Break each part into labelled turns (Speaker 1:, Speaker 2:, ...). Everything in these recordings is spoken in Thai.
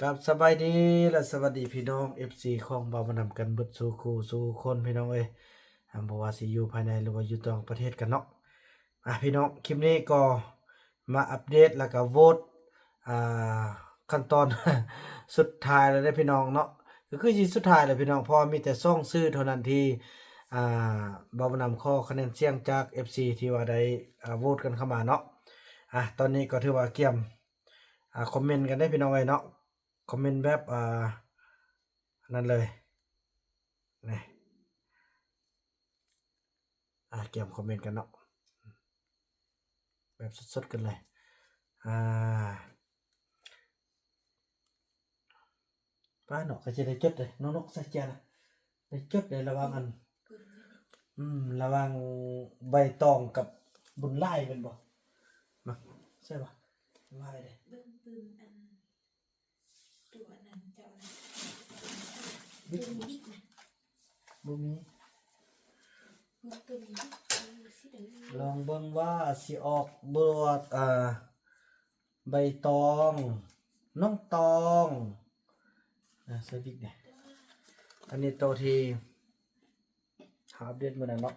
Speaker 1: กับสบายดีและสวัสดีพี่น้อง FC ของบ่าวมานำกันเบิดสู่คู่สู่คนพี่น้องเอ้ยบ่ว่าสิอยู่ภายในหรือว่าอยู่ต่างประเทศกันเนาะพี่น้องคลิปนี้ก็มาอัปเดตแล้วก็โหวตอ่าขั้นตอนสุดท้ายแล้วเด้อพี่น้องเนาะก็คือสิสุดท้ายแล้วพี่น้องเพราะว่ามีแต่ช่องชื่อเท่านั้นที่อ่าบ่าวมานำขอคะแนนเสียงจาก FC ที่ว่าได้โหวตกันเข้ามาเนาะตอนนี้ก็ถือว่าเกี่ยมคอมเมนต์กันได้พี่น้องเอ้ยเนาะ คอมเมนต์แบบนั่นเลยนี่เกี่ยมคอมเมนต์กันเนาะแบบสดๆกันเลยอ่าป้าเนาะก็จะได้จดเลยน้องนกสัจจานะได้จดเลยระหว่างอันระหว่างใบตองกับบุญไล่เป็นบ่มาใช่ป่ะไล่เลย
Speaker 2: เบิ่งปืนอันตัวนั้นเจ้านะตัวนี้บิ๊กนะ
Speaker 1: บ่มี
Speaker 2: เบิ่งตัวนี้บิ๊กสิเด้อ
Speaker 1: ลองเบิ่งว่าสิออกเบิดใบตองน้องตองใส่บิ๊กเนี่ยอันนี้ตัวที่หาอัปเดตมื้อนั้นเนาะ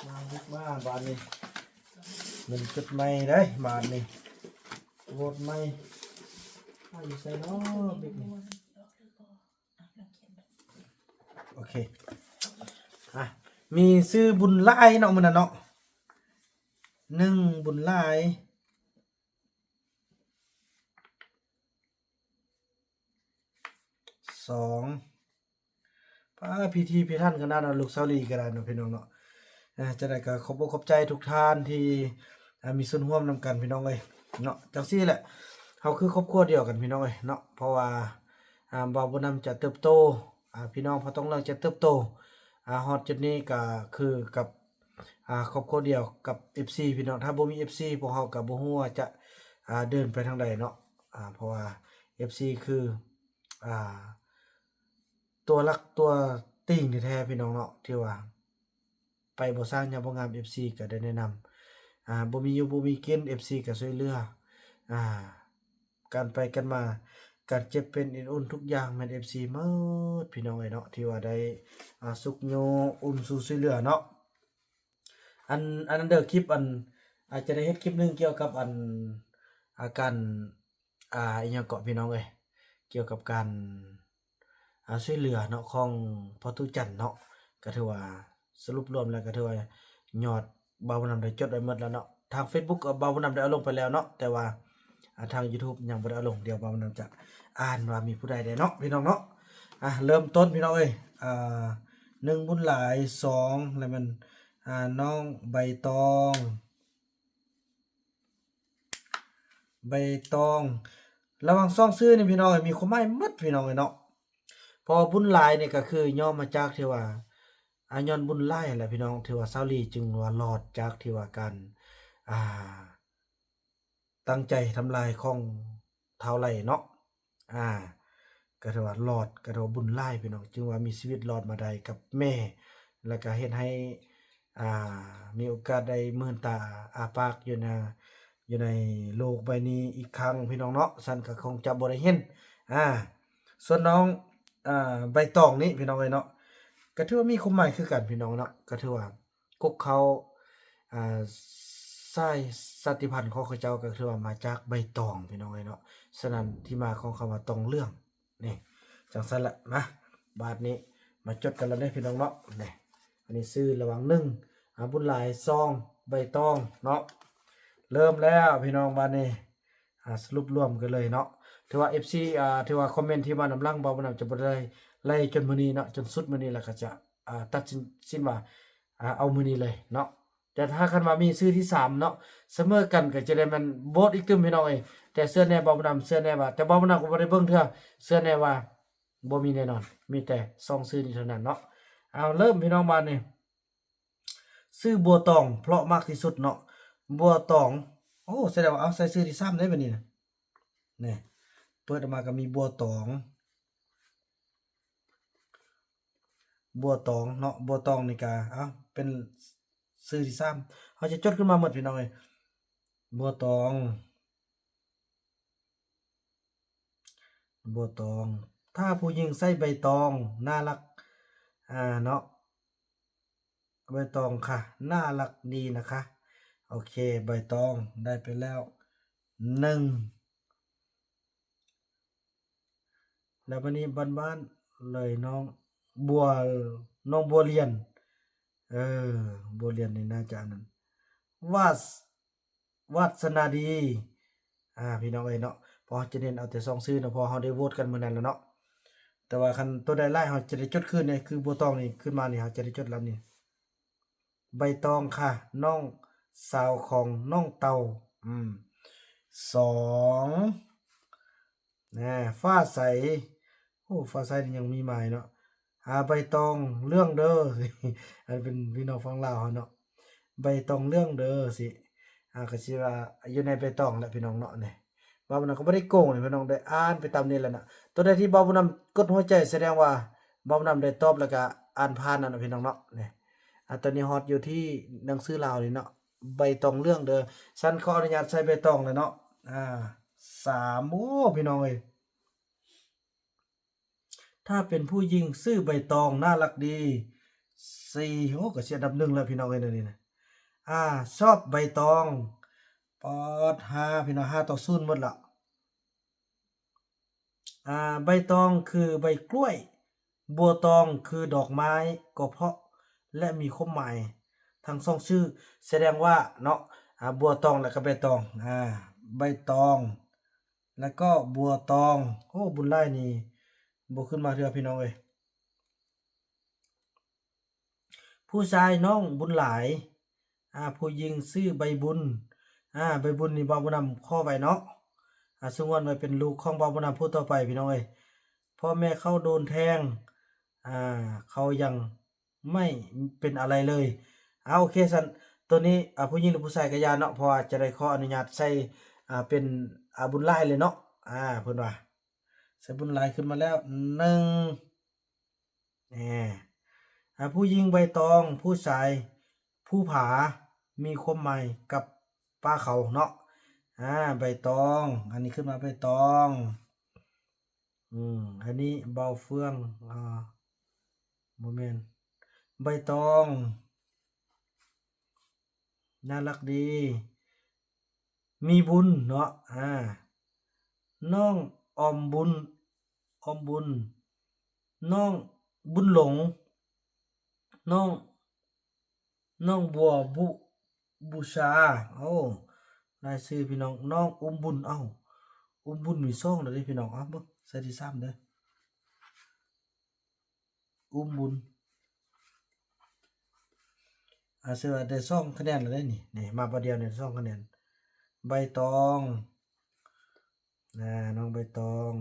Speaker 1: มาบิ๊กมาบานนี้มันจุดใหม่ได้บานนี้โหวตใหม่อยู่ใส่เนาะบิ๊กนี่โอเคมีซื้อบุญหลายเนาะมื้อนั้นเนาะ1บุญหลาย2พิธีพิธันขนาดนั้นลูกสาวลีก็ได้เนาะพี่น้องเนาะจะได้ก็ขอบอกขอบใจทุกท่านที่มีส่วนร่วมนำกันพี่น้องเอ้ยเนาะจังซี่แหละเฮาคือครอบครัวเดียวกันพี่น้องเอ้ยเนาะเพราะว่าบ่าวบุญนำจะเติบโตพี่น้องพอต้องเราจะเติบโตฮอดจุดนี้ก็คือกับครอบครัวเดียวกับ FC พี่น้องถ้าบ่มี FC พวกเฮาก็บ่ฮู้ว่าจะเดินไปทางใดเนาะเพราะว่า FC คืออ่าตัวหลักตัวติ่งแท้ๆพี่น้องเนาะที่ว่าไปบ่สร้างหยังบ่งาม FC ก็ได้แนะนำบ่มีอยู่บ่มีกิน FC ก็ช่วยเหลืออ่าการไปกันมาการเจ็บเป็นเอ็นอุ่นทุกอย่างแม่น FC หมดพี่น้องเอ้ยเนาะที่ว่าได้สุขโยอุ้มสู่ช่วยเหลือเนาะอันนั้นเด้อคลิปอาจจะได้เฮ็ดคลิปหนึงเกี่ยวกับการอิหยังเกาะพี่น้องเอ้ยเกี่ยวกับการช่วยเหลือเนาะของพ่อตู้จันเนาะก็ถือว่าสรุปรวมแล้วก็ถือว่ายอดบ่าวนำได้จดไว้หมดแล้วเนาะทางเฟซบุ๊กบ่าวนำได้เอาลงไปแล้วเนาะแต่ว่าทางยูทูบยังบ่ได้เอาลงเดี๋ยวบ่าวนำจะอ่านว่ามีผู้ใดได้เนาะพี่น้องเนาะเริ่มต้นพี่น้องเอ้ย1บุญหลาย2แล้วมันน้องใบตองระหว่าง2ชื่อนี่พี่น้องเอ้ยมีความหมายหมดพี่น้องเอ้ยเนาะเพราะบุญหลายนี่ก็คือย่อมาจากที่ว่าย้อนบุญหลายนั่นแหละพี่น้องที่ว่าสาวลีจึงว่ารอดจากที่ว่าการอ่าตั้งใจทำลายของท้าวไร่เนาะอ่าก็ถือว่ารอดก็ถือว่าบุญหลายพี่น้องจึงว่ามีชีวิตรอดมาได้กับแม่แล้วก็เฮ็ดให้อ่ามีโอกาสได้มื่นตาอ้าปากอยู่ในโลกใบนี้อีกครั้งพี่น้องเนาะฉันก็คงจะบ่ได้เห็นส่วนน้องใบตองนี่พี่น้องเอ้ยเนาะก็ถือว่ามีความหมายคือกันพี่น้องเนาะก็ถือว่ากกเขาอ่าสายชาติพันธุ์ของเขาเจ้าก็ถือว่ามาจากใบตองพี่น้องเอ้ยเนาะฉะนั้นที่มาของคำว่าตองเรื่องนี่จังซั่นแหละมาบาดนี้มาจดกันแล้วเด้อพี่น้องเนาะนี่อันนี้ชื่อระหว่าง1บุญหลาย2ใบตองเนาะเริ่มแล้วพี่น้องบัดนี้สรุปรวมกันเลยเนาะถือว่า FC ถือว่าคอมเมนต์ที่มานำหลังเบาบ่นำจะบ่ได้ไล่จนมื้อนี้เนาะจนสุดมื้อนี้แล้วก็จะตัดสินว่าเอามื้อนี้เลยเนาะแต่ถ้าคันว่ามีชื่อที่3เนาะเสมอกันก็จะได้มันโหวตอีกตึมพี่น้องเอ้ยแต่เชื่อแน่เบาบ่นำเชื่อแน่ว่าแต่เบาบ่นำก็บ่ได้เบิ่งเทื่อเชื่อแน่ว่าบ่มีแน่นอนมีแต่2ชื่อนี้เท่านั้นเนาะเอาเริ่มพี่น้องบัดนี้ชื่อบัวตองเพราะมากที่สุดเนาะบัวตองโอ้แสดงว่าเอาใส่ชื่อที่3ได้บัดนี้น่ะนี่เปิดออกมาก็มีบัวตองเนาะบัวตองนี่ก็เป็นชื่อที่3เฮาจะจดขึ้นมาหมดพี่น้องเอ้ยบัวตอง บัวตองถ้าผู้หญิงใส่ใบตองน่ารักเนาะใบตองค่ะน่ารักดีนะคะโอเคใบตองได้ไปแล้ว1แล้ววันนี้บ้านๆเลยบัวน้องบัวเรียนเออบัวเรียนนี่น่าจะอันนั้นวาสวาสนาดีพี่น้องเอ้ยเนาะเพอจะเน้นเอาแต่2ชื่อเนาะเพอเฮาได้โหวตกันมื้อนั้นแล้วเนาะแต่ว่าคันตัวใดหลายเฮาจะได้จดคืนนี่คือบัวตองนี่ขึ้นมานี่เฮาจะได้จดลำนี้ใบตองค่ะน้องสาวของน้องเต่าอืม2ฟ้าใสโอ้ฟ้าใสนี่ยังมีหมายเนาะใบตองเรื่องเด้ออันเป็นพี่น้องฝั่งลาวเฮาเนาะใบตองเรื่องเด้อสิก็สิว่าอยู่ในใบตองแหละพี่น้องเนาะนี่บ่าวบุญนำก็บ่ได้โกงนี่พี่น้องได้อ่านไปตามนี้แหละน่ะตัวใดที่บ่าวบุญนำกดหัวใจแสดงว่าบ่าวบุญนำได้ตอบแล้วก็อ่านผ่านนั่นน่ะพี่น้องเนาะนี่ตอนนี้ฮอตอยู่ที่หนังสือลาวนี่เนาะใบตองเรื่องเด้อฉันขออนุญาตใช้ใบตองเลยเนาะ3โอ้พี่น้องเอ้ยถ้าเป็นผู้หญิงชื่อใบตองน่ารักดี4โอ้ก็สิอันดับ1แล้วพี่น้องเอ้ยเดี๋ยวนี้นะชอบใบตองปอด5พี่น้อง5-0หมดแล้วใบตองคือใบกล้วยบัวตองคือดอกไม้ก็เพราะและมีความหมายทั้งสองชื่อแสดงว่าเนาะบัวตองแล้วก็ใบตองใบตองแล้วก็บัวตองโอ้บุญหลายนี่บ่ขึ้นมาเทื่อพี่น้องเอ้ยผู้ชายน้องบุญหลายผู้หญิงชื่อใบบุญใบบุญนี่บ่าวบ่นำข้อไว้เนาะสงวนไว้เป็นลูกของบ่าวบ่นำผู้ต่อไปพี่น้องเอ้ยพ่อแม่เขาโดนแทงเขายังไม่เป็นอะไรเลยโอเคซั่นตัวนี้ผู้หญิงหรือผู้ชายก็อย่าเนาะเพราะว่าจะได้ขออนุญาตใส่เป็นบุญหลายเลยเนาะเพิ่นว่าใส่บุญหลายขึ้นมาแล้ว1แหน่ผู้หญิงใบตองผู้ชายภูผามีความหมายกับป่าเขาเนาะใบตองอันนี้ขึ้นมาใบตองอันนี้เบาเฟืองบ่แม่นใบตองน่ารักดีมีบุญเนาะน้องออมบุญน้องบุญหลงน้องบัวบูชาโอ้รายชื่อพี่น้องน้องอุ้มบุญอุ้มบุญมี2แล้วเด้พี่น้องเบิ่งใส่ที่3เด้ออุ้มบุญสิว่าได้2คะแนนแล้วเด้นี่มาประเดียวนี่2คะแนนใบตองน้องใบตอง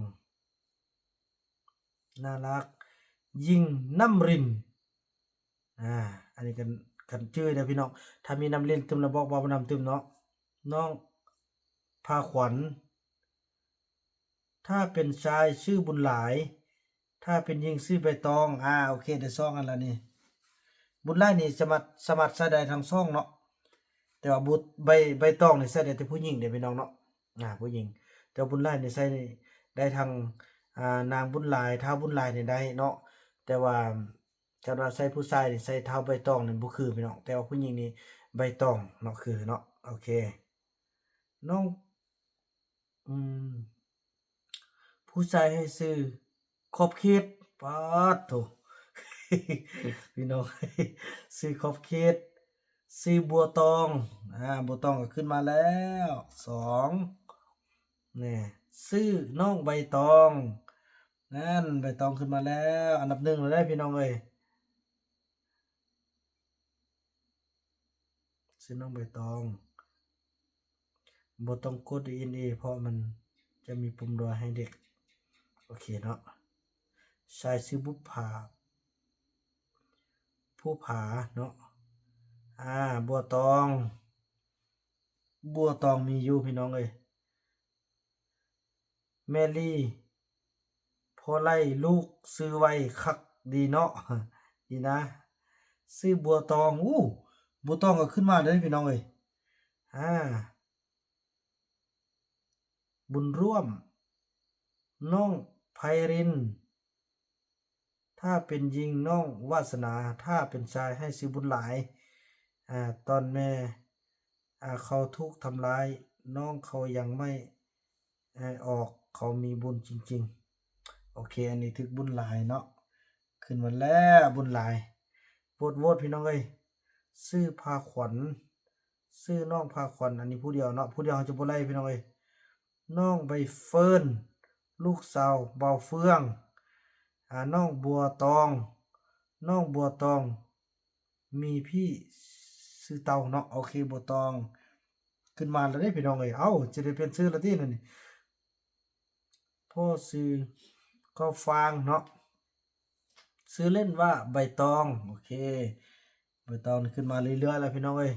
Speaker 1: น่ารักยิ่งน้ำรินอันนี้กันชื่อเด้อพี่น้องถ้ามีน้ำรินตึมแล้วบอกว่าบ่นำตึมเนาะน้องพาขวัญถ้าเป็นชายชื่อบุญหลายถ้าเป็นหญิงชื่อใบตองโอเคได้2อันแล้วนี่บุญหลายนี่สามารถใช้ได้ทั้ง2เนาะแต่ว่าใบตองนี่ใช้ได้แต่ผู้หญิงเด้พี่น้องเนาะผู้หญิงแต่ว่าบุญหลายนี่ใช้ได้ทั้งนางบุญหลายท้าวบุญหลายนี่ได้เนาะแต่ว่าคันว่าใช้ผู้ชายนี่ใช้ท้าวใบตองนี่บ่คือพี่น้องแต่ว่าผู้หญิงนี่ใบตองเนาะคือเนาะโอเคน้องอืมผู้ชายให้ชื่อขอบเขตป๊าดโถ พี่น้อง ชื่อขอบเขตชื่อบัวตองบัวตองก็ขึ้นมาแล้ว2นี่ชื่อน้องใบตองนั่นใบตองขึ้นมาแล้วอันดับ1แล้วเด้อพี่น้องเอ้ยชื่อน้องใบตองบ่ต้องกด DNA เพราะมันจะมีปุ่มรอให้เด็กโอเคเนาะชายชื่อผู้ผาเนาะบัวตองมีอยู่พี่น้องเอ้ยแมรี่พอไล่ลูกซื้อไว้คักดีเนาะ ดีนะซื้อบัวตองบัวตองก็ขึ้นมาเด้อพี่น้องเอ้ยบุญร่วม น้องไพรินถ้าเป็นหญิงน้องวาสนาถ้าเป็นชายให้ซื้อบุญหลายตอนแม่เขาถูกทำร้ายน้องเขายังไม่ออกเขามีบุญจริงๆโอเคอันนี้ถึกบุญหลายเนาะขึ้นมาแล้วบุญหลายโหวตพี่น้องเอ้ยซื้อพาขวัญซื้อน้องพาขวัญอันนี้ผู้เดียวเนาะผู้เดียวเขาจะบ่ไล่พี่น้องเอ้ยน้องใบเฟิร์นลูกสาวเบาเฟืองน้องบัวตองน้องบัวตองมีพี่ซื้อเตาเนาะโอเคบัวตองขึ้นมาแล้วเด้พี่น้องเอ้ยเอ้าจะได้เป็นชื่อละที่นั่นนี่พ่อซื้อก็ฟางเนาะซื้อเล่นว่าใบตองโอเคใบตองขึ้นมาเรื่อยๆแล้วพี่น้องเอ้ย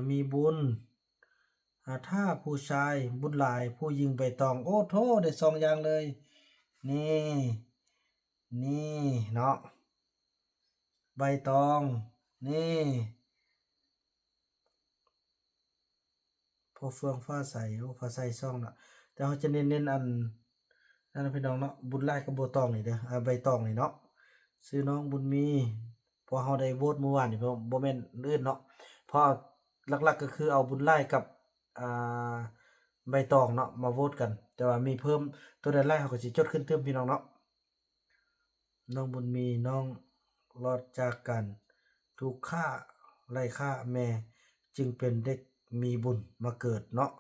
Speaker 1: มีบุญถ้าผู้ชายบุญหลายผู้หญิงใบตองโอ้โทได้สองอย่างเลยนี่นี่เนาะใบตองนี่พอเฟืองฟ้าใสโอ้ฟ้าใสซ่องน่ะแต่เขาจะเน้นอันนั่นนะพี่น้องเนาะบุญหลายกับบัวตองนี่เด้อใบตองนี่เนาะซื้อน้องบุญมีพอเฮาได้โหวตเมื่อวานนี่บ่แม่นอื่นเนาะเพราะหลักๆก็คือเอาบุญหลายกับอ่าใบตองเนาะมาโหวตกันแต่ว่ามีเพิ่มตัวใดหลายเขาก็สิจดขึ้นเติมพี่น้องเนาะน้องบุญมีน้องรอดจากกันถูกฆ่าไล่ฆ่าแม่จึงเป็นเด็กมีบุญมาเกิดเนาะ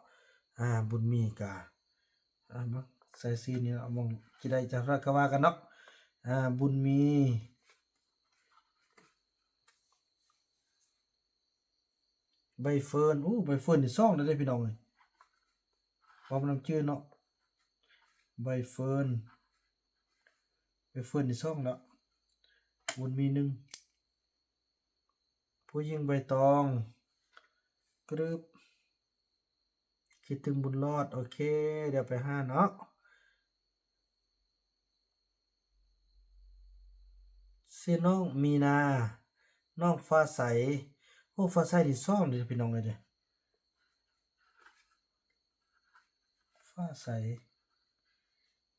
Speaker 1: บุญมีกะมาใส่ซีนี่เอามองสิได้จังไรก็ว่ากันเนาะบุญมีใบเฟิร์นโอ้ใบเฟิร์นนี่ซ่องได้พี่น้องเอ้ยพร้อมนำชื่อเนาะใบเฟิร์นนี่ซ่องแล้วบุญมีหนึ่งผู้หญิงใบตองกรึบคิดถึงบุญรอดโอเคเดี๋ยวไปหาเนาะชื่อน้องมีนาน้องฟ้าใสโอ้ฟ้าใสนี่ซ่องเลยพี่น้องเอ้ยเด้อฟ้าใส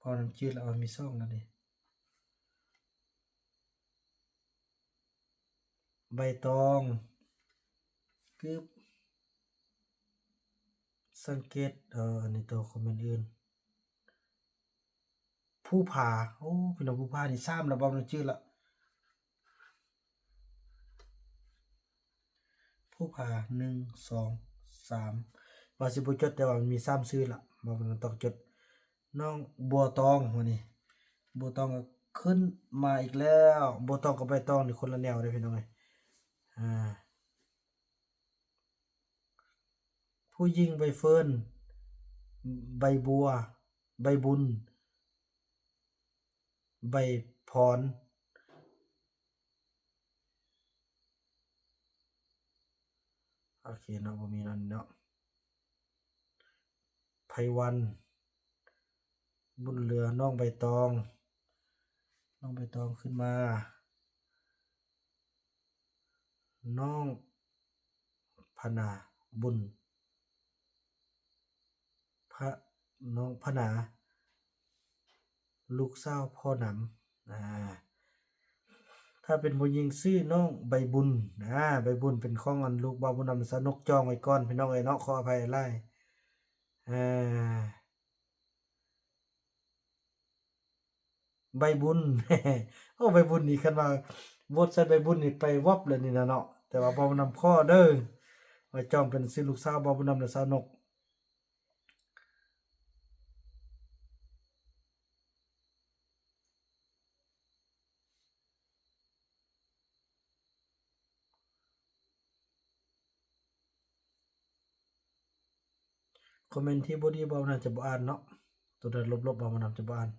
Speaker 1: พอนำชื่อแล้วมีซ่องแล้วดิใบตองกึบสังเกตอันนี้ตัวคอมเมนต์อื่นผู้ผาโอ้พี่น้องผู้ผานี่ซ้ำแล้วบ่มันชื่อละผู้ผา1 2 3ว่าสิบ่จดแต่ว่ามันมี3ชื่อละบ่มันต้องจดน้องบัวตองวันนี้บัวตองก็ขึ้นมาอีกแล้วบัวตองกับใบตองนี่คนละแนวเด้อพี่น้องเอ้ยอ่าผู้หญิงใบเฟิร์นใบบัวใบบุญใบพรโอเคเนาะบ่มีนั่นเนาะไพวันบุญเหลือน้องใบตองขึ้นมาน้องพนาบุญพระน้องพนาลูกสาวพ่อหนำถ้าเป็นผู้หญิงชื่อน้องใบบุญใบบุญเป็นของอันลูกบ่าวบุญนำสนกจองไว้ก่อนพี่น้องเอ้ยเนาะขออภัยหลายอ่าใบบุญ โอ้ใบบุญนี่คันว่าโหวตใส่ใบบุญนี่ไปวับเลยนี่นะเนาะแต่ว่าบ่าวนำข้อเด้อไว้จองเป็นสิลูกสาวบ่าวบุญนำและสาวนกคอมเมนต์ที่บ่ดีบ่าวน่าจะบ่อ่านเนาะตัวใดลบๆบ่าวนำจะบ่อ่าน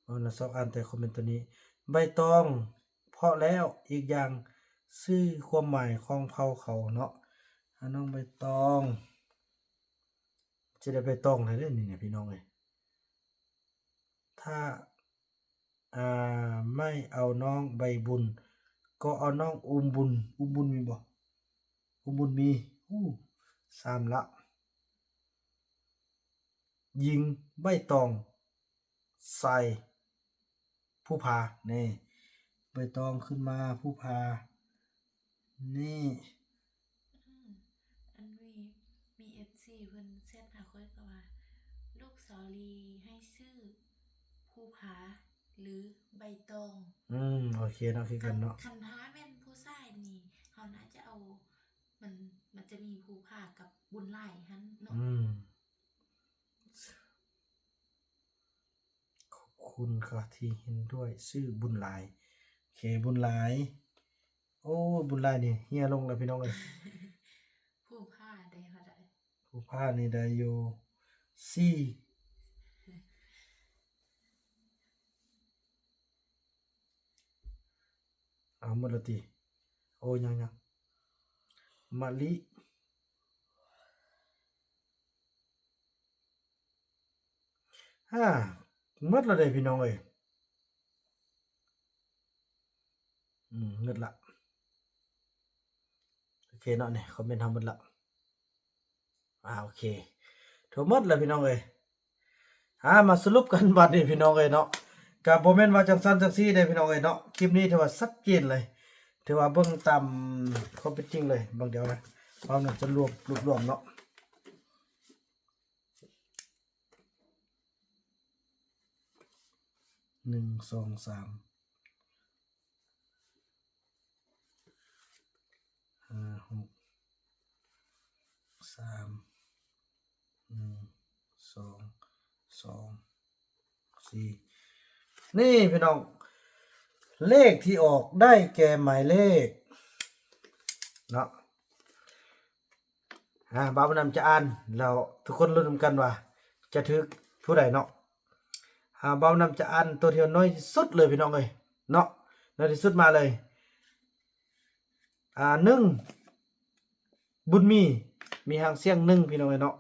Speaker 1: บ่าวน่ะชอบอ่านแต่คอมเมนต์ตัวนี้ใบตองเพราะแล้วอีกอย่างชื่อความหมายของเผ่าเขาเนาะน้องใบตองสิได้ใบตองให้เด้อนี่พี่น้องเอ้ยถ้าไม่เอาน้องใบบุญก็เอาน้องอุ้มบุญมีบ่อุ้มบุญมี3ละ ยิงใบตองใส่ผู้พานี่ใบตองขึ้นมาผู้พานี่
Speaker 2: อืมอันมีเอฟซีเพิ่นเซตหาค่อยก็ว่าลูกสาลีให้ชื่อภูผาหรือใบตอง
Speaker 1: โอเคเนาะคือ
Speaker 2: คั
Speaker 1: กัน
Speaker 2: น
Speaker 1: เนาะ
Speaker 2: คันท้าแม่นผู้ชายนี่เขาน่าจะเอามันมันจะมีภูผากับบุญไล่หันเนาะ
Speaker 1: ขอบคุณค่ะที่เห็นด้วยชื่อบุญหลายโอเคบุญหลายโอ้บุญหลายนี่เฮียลงแล้วพี่น้องเอ้ย
Speaker 2: ภูผาได้เขาได้
Speaker 1: ผู้พานี่ได้อยู่สี่เอาหมดและติโอ้ยังมะลิหมดแล้วเด้พี่น้องเอ้ยหมดละโอเคเนาะนี่คอมเมนต์ทำหมดละโอเคทั้งหมดแล้วพี่น้องเอ้ยมาสรุปกันบัดนี้พี่น้องเอ้ยเนาะก็บ่แม่นว่าจังซั่นจังซี่เด้พี่น้องเอ้ยเนาะคลิปนี้ถือว่าชัดเจนเลยถือว่าเบิ่งตามความเป็นจริงเลยบางเดี๋ยวนะเราน่ะจะรวบเนาะ1 2 3 5 6 3 1 2 2 4นี่พี่น้องเลขที่ออกได้แก่หมายเลขเนาะบ่าวบุญนำจะอ่านแล้วทุกคนลุ้นนำกันว่าจะถึกผู้ใดเนาะบ่าวบุญนำจะอ่านตัวที่น้อยที่สุดเลยพี่น้องเอ้ยเนาะน้อยที่สุดมาเลย1บุญมีหางเสียง1พี่น้องเอ้ยเนาะ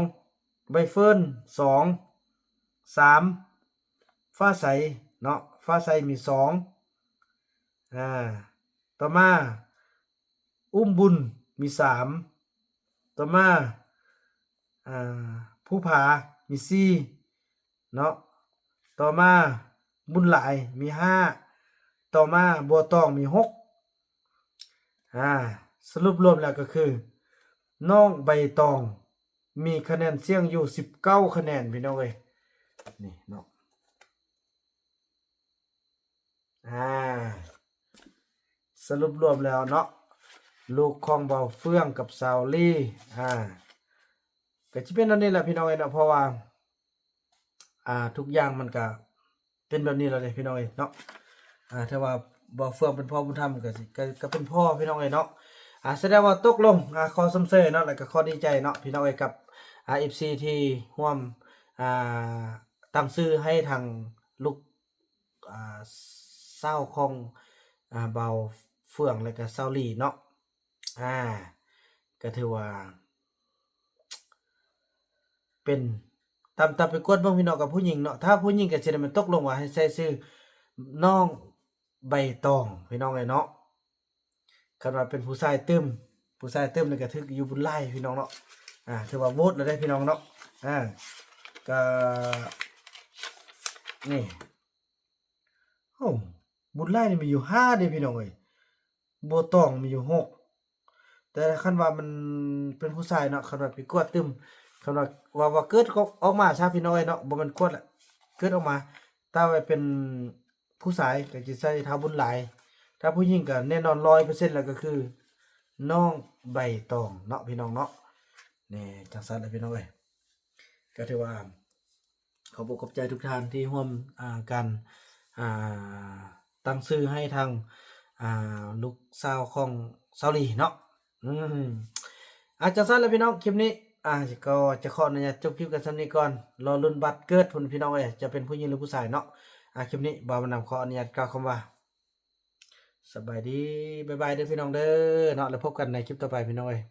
Speaker 1: 2ใบเฟิร์น2 3ฟ้าใสเนาะฟ้าใสมี2ต่อมาอุ้มบุญมี3ต่อมาผู้ผามี4เนาะต่อมาบุญหลายมี5ต่อมาบัวตองมี6สรุปรวมแล้วก็คือน้องใบตองมีคะแนนเสียงอยู่19คะแนนพี่น้องเอ้ยนี่เนาะสรุปรวมแล้วเนาะลูกของเบาเฟื่องกับสาวลี่ก็สิเป็นอันนี้แหละพี่น้องเอ้ยเนาะเพราะว่าทุกอย่างมันก็เป็นแบบนี้แล้วเด้พี่น้องเอ้ยเนาะถ้าว่าเบาเฟื่องเป็นพ่อบุญธรรมก็สิก็เป็นพ่อพี่น้องเอ้ยเนาะแสดงว่าตกลงขอสมเสยเนาะแล้วก็ขอดีใจเนาะพี่น้องเอ้ยกับFC ที่ร่วมตั้งชื่อให้ทางลูกเศร้าของเบาเฟื่องแล้วก็เศร้าหลีเนาะก็ถือว่าเป็นตามไปกวดเบิ่งพี่น้องกับผู้หญิงเนาะถ้าผู้หญิงก็สิได้มันตกลงว่าให้ใส่ชื่อน้องใบตองพี่น้องเอ้ยเนาะคันว่าเป็นผู้ชายตึมนี่ก็ถึกอยู่บุญไล่พี่น้องเนาะถือว่าโหวตแล้วได้พี่น้องเนาะก็นี่บุญไล่นี่มีอยู่5เด้พี่น้องเอ้ยบัวตองมีอยู่6แต่คันว่ามันเป็นผู้ชายเนาะคันว่าไปกวดตึมคันว่าเกิดออกมาซะพี่น้องเอ้ยเนาะบ่แม่นกวดแหละเกิดออกมาถ้าว่าเป็นผู้ชายก็สิใส่เท้าบุญหลายถ้าผู้หญิงก็แน่นอน 100% แล้วก็คือน้องใบตองเนาะพี่น้องเนาะนี่จังซั่นแหละพี่น้องเอ้ยก็ถือว่าขอบอกขอบใจทุกท่านที่ร่วมกันตั้งชื่อให้ทางลูกสาวของสาวหลีเนาะจังซั่นแหละพี่น้องคลิปนี้ก็จะขออนุญาตจบคลิปกันส่ำนี้ก่อนรอลุ้นบัตรเกิดพุ่นพี่น้องเอ้ยจะเป็นผู้หญิงหรือผู้ชายเนาะคลิปนี้บ่าวบุญนำขออนุญาตกล่าวคำว่าสบายดีบ๊ายบายเด้อพี่น้องเด้อเนาะแล้วพบกันในคลิปต่อไปพี่น้องเอ้ย